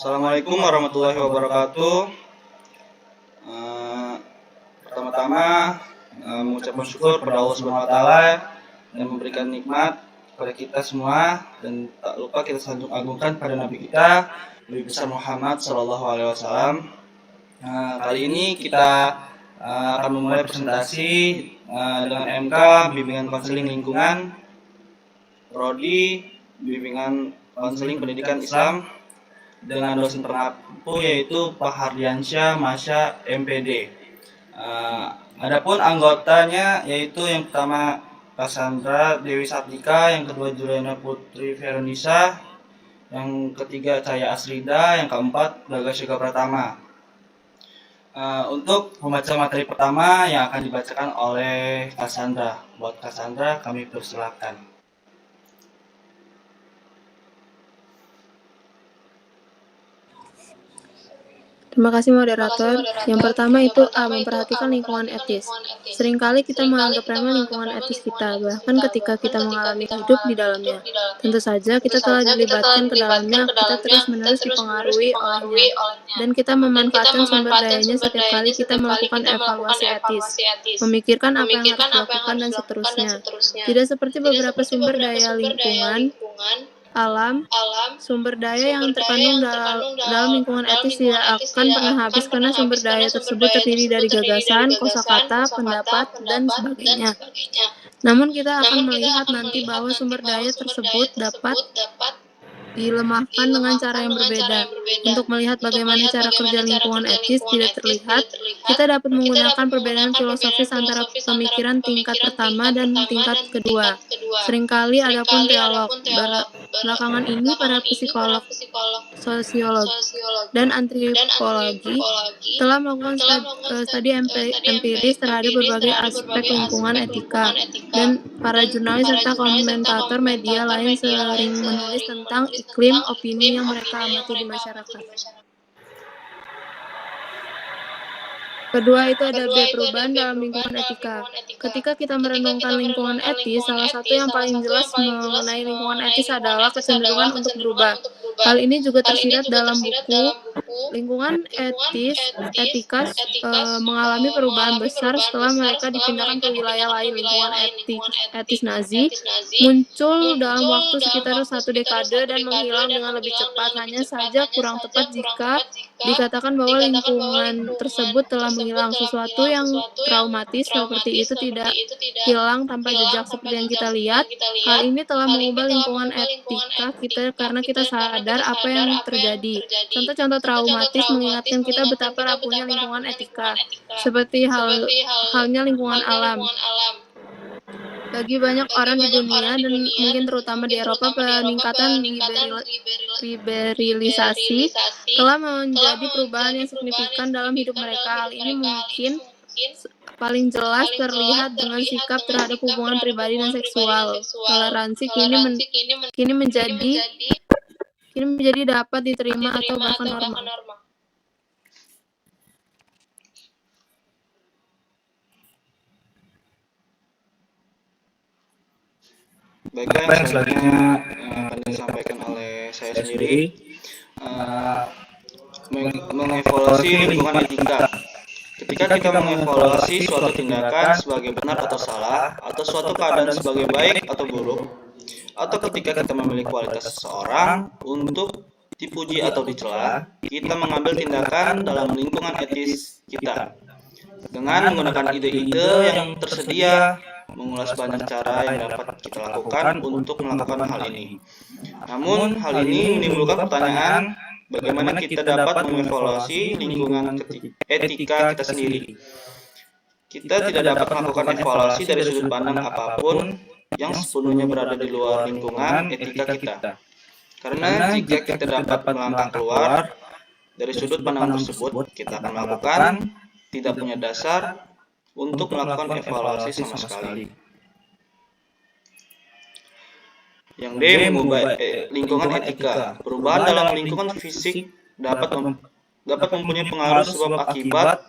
Assalamualaikum warahmatullahi wabarakatuh. Eh, Pertama-tama mengucapkan syukur kepada Allah Subhanahu wa taala yang memberikan nikmat kepada kita semua, dan tak lupa kita sanjung agungkan pada Nabi kita, Nabi besar Muhammad Shallallahu Alaihi Wasallam. Kali ini kita akan memulai presentasi dengan MK Bimbingan Konseling Lingkungan, Prodi Bimbingan Konseling Pendidikan Islam, dengan dosen pengampu yaitu Pak Hardiansyah Masya MPD. Adapun anggotanya yaitu yang pertama Cassandra Dewi Sartika, yang kedua Juliana Putri Veronisa, yang ketiga Cahaya Asrida, yang keempat Gagas Yoga Pratama. Untuk membaca materi pertama yang akan dibacakan oleh Cassandra. Buat Cassandra kami persilakan. Terima kasih moderator. Yang pertama itu A, memperhatikan lingkungan etis. Seringkali kita menganggap remeh lingkungan etis kita, bahkan ketika kita mengalami hidup di dalamnya. Tentu saja kita telah dilibatkan ke dalamnya, kita terus-menerus dipengaruhi olehnya, dan kita memanfaatkan sumber dayanya setiap kali kita melakukan evaluasi etis, memikirkan apa yang harus dilakukan, dan seterusnya. Tidak seperti beberapa sumber daya lingkungan, alam, sumber daya yang terkandung dalam lingkungan etis tidak akan pernah habis, karena sumber daya tersebut terdiri dari gagasan, kosakata, pendapat, dan sebagainya. Namun kita akan melihat nanti bahwa sumber daya tersebut dapat dilemahkan dengan cara yang berbeda. Untuk melihat bagaimana cara kerja lingkungan etis tidak terlihat, kita dapat menggunakan perbedaan filosofis antara pemikiran tingkat pertama dan tingkat kedua. Seringkali ada pun teolog. Belakangan ini para psikolog, sosiolog, dan antropologi telah melakukan studi empiris terhadap berbagai aspek lingkungan etika, dan para jurnalis serta komentator media lain sering menulis tentang iklim opini yang mereka amati di masyarakat. Kedua itu ada B, perubahan dalam lingkungan etika. Ketika kita merenungkan lingkungan etis, salah satu yang paling jelas mengenai lingkungan etis adalah kecenderungan untuk berubah. Hal ini juga tersirat dalam buku Lingkungan Etika mengalami perubahan besar setelah mereka dipindahkan ke wilayah lain. Lingkungan etis Nazi muncul dalam waktu sekitar 1 dekade dan menghilang dengan lebih cepat. Hanya saja kurang tepat jika dikatakan bahwa lingkungan tersebut telah menghilang. Sesuatu yang traumatis seperti itu tidak hilang tanpa jejak. Seperti yang kita lihat, hal ini telah mengubah lingkungan etika kita karena kita sadar apa yang terjadi. Contoh-contoh traumatis mengingatkan kita betapa rapuhnya lingkungan etika, seperti halnya lingkungan alam. Bagi banyak orang di dunia, dan mungkin terutama di Eropa, peningkatan liberalisasi telah menjadi perubahan yang signifikan dalam hidup mereka. Hal ini mungkin paling jelas terlihat dengan sikap terhadap hubungan pribadi dan seksual. Toleransi kini menjadi dapat diterima atau bahkan normal. Baiklah, yang selanjutnya akan disampaikan oleh saya sendiri, mengevaluasi lingkungan etika. Ketika kita mengevaluasi suatu tindakan sebagai benar atau salah, atau suatu keadaan sebagai baik atau buruk, atau ketika kita memiliki kualitas seseorang untuk dipuji atau dicela, kita mengambil tindakan dalam lingkungan etis kita dengan menggunakan ide-ide yang tersedia, mengulas banyak cara yang dapat kita lakukan untuk melakukan hal ini. Namun, hal ini menimbulkan pertanyaan, bagaimana kita dapat mengevaluasi lingkungan etika kita sendiri. Kita tidak dapat melakukan evaluasi dari sudut pandang apapun yang sepenuhnya berada di luar lingkungan etika kita. Karena jika kita dapat melangkah keluar dari sudut pandang tersebut, kita akan melakukan tidak punya dasar untuk melakukan evaluasi sama sekali. Yang D, mengubah lingkungan etika. Perubahan dalam lingkungan fisik dapat mempunyai pengaruh sebab akibat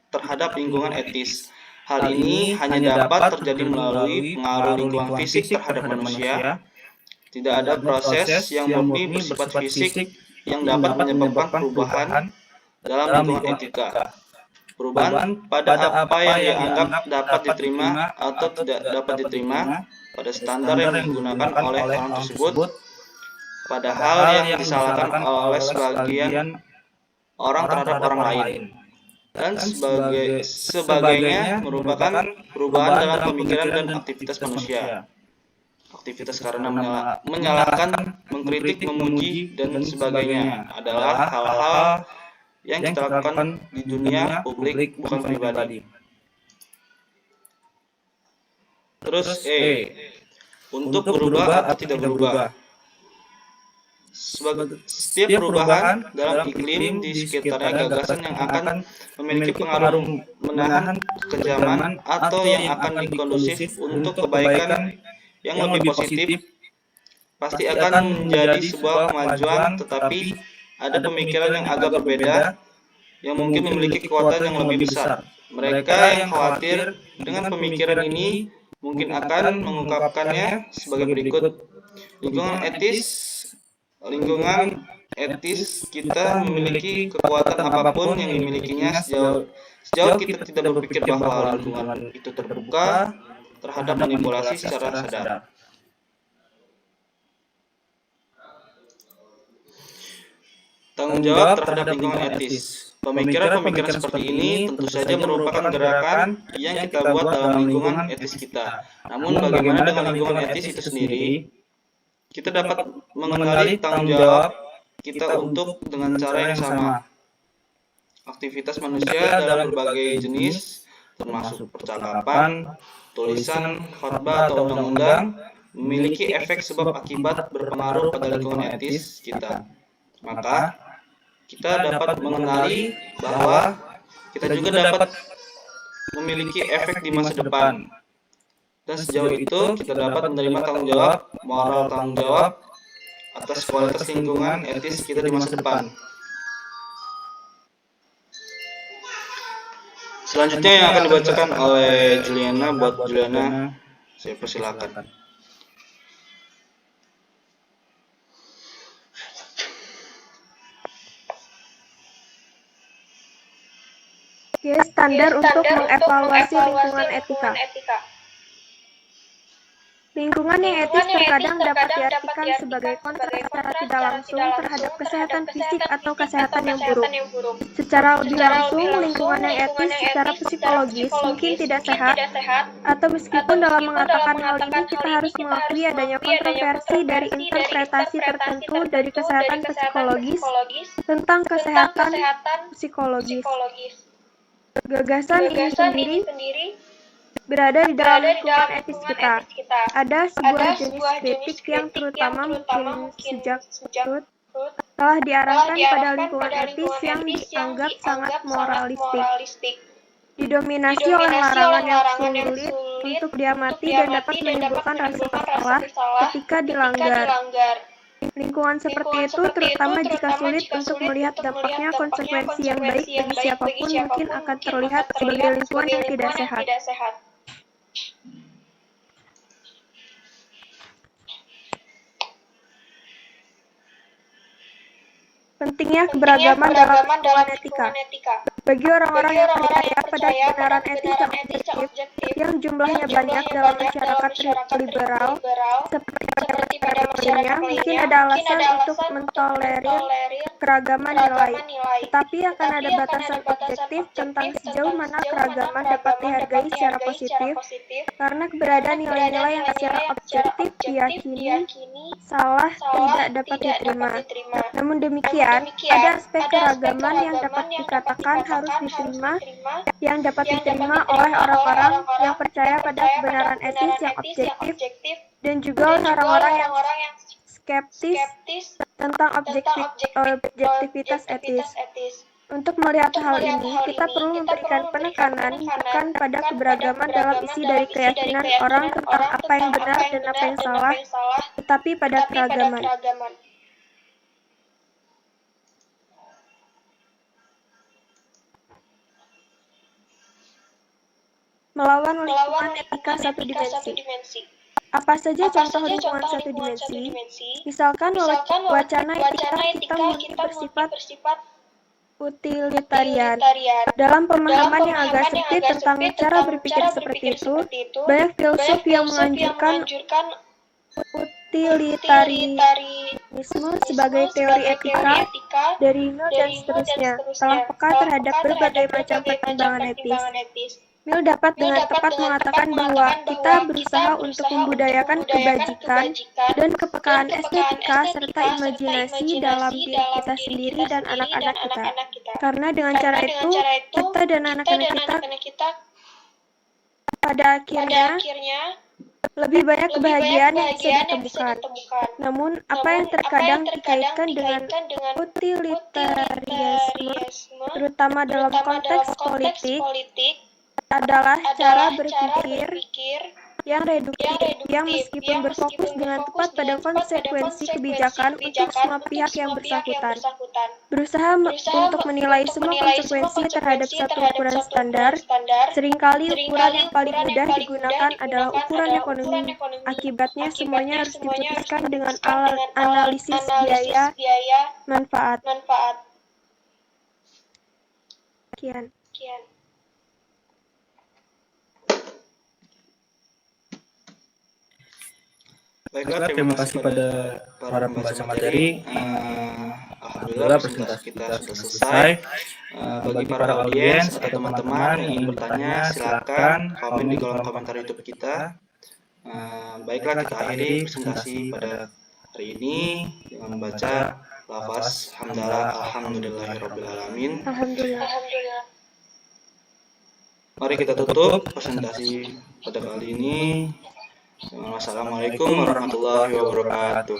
terhadap lingkungan etis. Hal ini hanya dapat terjadi melalui pengaruh lingkungan fisik terhadap manusia. Tidak ada proses yang murni bersifat fisik yang dapat menyebabkan perubahan dalam lingkungan etika. Perubahan pada apa yang dianggap dapat diterima atau tidak dapat diterima, pada standar yang digunakan oleh orang tersebut, pada hal yang disalahkan oleh sebagian orang terhadap orang lain, dan sebagainya merupakan perubahan dalam pemikiran dan aktivitas manusia. Aktivitas karena menyalahkan, mengkritik, memuji, dan sebagainya adalah hal-hal yang kita lakukan di dunia publik, bukan pribadi. Terus untuk berubah atau tidak berubah. Setiap perubahan dalam iklim di sekitarnya gagasan yang akan memiliki pengaruh menahan kekejaman atau yang akan kondusif untuk kebaikan yang lebih positif pasti akan menjadi sebuah kemajuan, tetapi ada pemikiran yang agak berbeda yang mungkin memiliki kekuatan yang lebih besar. Mereka yang khawatir dengan pemikiran ini mungkin akan mengungkapkannya sebagai berikut. Lingkungan etis kita memiliki kekuatan apapun yang dimilikinya sejauh kita tidak berpikir bahwa lingkungan itu terbuka terhadap manipulasi secara sadar. Tanggung jawab terhadap lingkungan etis. Pemikiran-pemikiran seperti ini tentu saja merupakan gerakan yang kita buat dalam lingkungan etis kita. Namun bagaimana dengan lingkungan etis itu sendiri? Kita dapat mengenali tanggung jawab kita untuk dengan cara yang sama. Aktivitas manusia dalam berbagai jenis, termasuk percakapan, tulisan, khotbah atau undang-undang, memiliki efek sebab akibat berpengaruh pada lingkungan etis kita. Maka kita dapat mengenali bahwa kita juga dapat memiliki efek di masa depan. Dan sejauh itu kita dapat menerima tanggung jawab, moral tanggung jawab atas kualitas lingkungan etis kita di masa depan. Selanjutnya yang akan dibacakan oleh Juliana, buat Juliana saya persilakan. Oke, standar untuk mengevaluasi lingkungan etika. Lingkungan yang etis terkadang dapat diartikan sebagai kontra secara tidak langsung terhadap kesehatan fisik atau kesehatan yang buruk. Secara lebih langsung, lingkungan yang etis secara psikologis mungkin tidak sehat, atau meskipun dalam mengatakan hal ini kita harus mengakui adanya kontroversi dari interpretasi tertentu dari kesehatan psikologis tentang kesehatan psikologis. Gagasan ini sendiri berada di dalam lingkungan etis kita. Ada sebuah jenis kritik yang terutama mungkin sejak dulu telah diarahkan pada lingkungan etis yang dianggap sangat moralistik. Didominasi oleh larangan yang sulit untuk diamati dan dapat menimbulkan rasa bersalah ketika dilanggar. Lingkungan seperti itu, terutama jika sulit untuk melihat dampaknya, konsekuensi yang baik bagi siapapun mungkin akan terlihat sebagai lingkungan yang tidak sehat. Pentingnya keberagaman dalam lingkungan etika. Bagi orang-orang yang percaya pada kebenaran etis yang objektif, yang jumlahnya banyak dalam masyarakat liberal, seperti pada masanya, mungkin ada alasan untuk mentolerir keragaman nilai. Tetapi akan ada batasan objektif tentang sejauh mana keragaman dapat dihargai secara positif, karena keberadaan nilai-nilai yang secara objektif diyakini salah tidak dapat diterima. Namun demikian, ada aspek keragaman yang dapat dikatakan harus diterima, yang dapat diterima oleh orang-orang yang percaya pada kebenaran etis yang objektif, dan juga oleh orang-orang yang skeptis tentang objektivitas etis. Untuk melihat hal ini, kita perlu memberikan penekanan bukan pada keberagaman dalam isi dari keyakinan orang tentang apa yang benar dan apa yang salah, tetapi pada keragaman. Melawan lingkungan etika satu dimensi. Apa saja contoh lingkungan satu dimensi? Misalkan wacana etika kita murni bersifat utilitarian. Dalam pemahaman yang agak sempit tentang cara berpikir seperti itu, banyak filsuf yang menganjurkan utilitarisme sebagai teori etika dari Mill dan seterusnya, telah peka terhadap berbagai macam pertimbangan etis. Mill dapat dengan tepat mengatakan bahwa kita berusaha untuk membudayakan kebajikan dan kepekaan estetika serta imajinasi dalam diri kita sendiri dan anak-anak kita. Karena dengan cara itu, kita dan anak-anak kita pada akhirnya lebih banyak kebahagiaan yang bisa ditemukan. Namun, apa yang terkadang dikaitkan dengan utilitarianisme, terutama dalam konteks politik, adalah cara berpikir yang reduktif, yang meskipun berfokus dengan tepat pada konsekuensi kebijakan untuk semua pihak yang bersangkutan, berusaha untuk menilai semua konsekuensi terhadap satu ukuran standar. Seringkali ukuran yang paling mudah digunakan adalah ukuran ekonomi. Akibatnya semuanya harus diputuskan dengan analisis biaya manfaat. Sekian. Baiklah, terima kasih pada para pembaca materi. Alhamdulillah presentasi kita sudah selesai. Bagi para audiens atau teman-teman yang ingin bertanya, silakan komen di kolom komentar YouTube kita. Baiklah, kita akhiri presentasi pada hari ini dengan membaca lafaz hamdalah alhamdulillahirabbil alamin. Alhamdulillah. Mari kita tutup presentasi pada kali ini. Wassalamualaikum warahmatullahi wabarakatuh.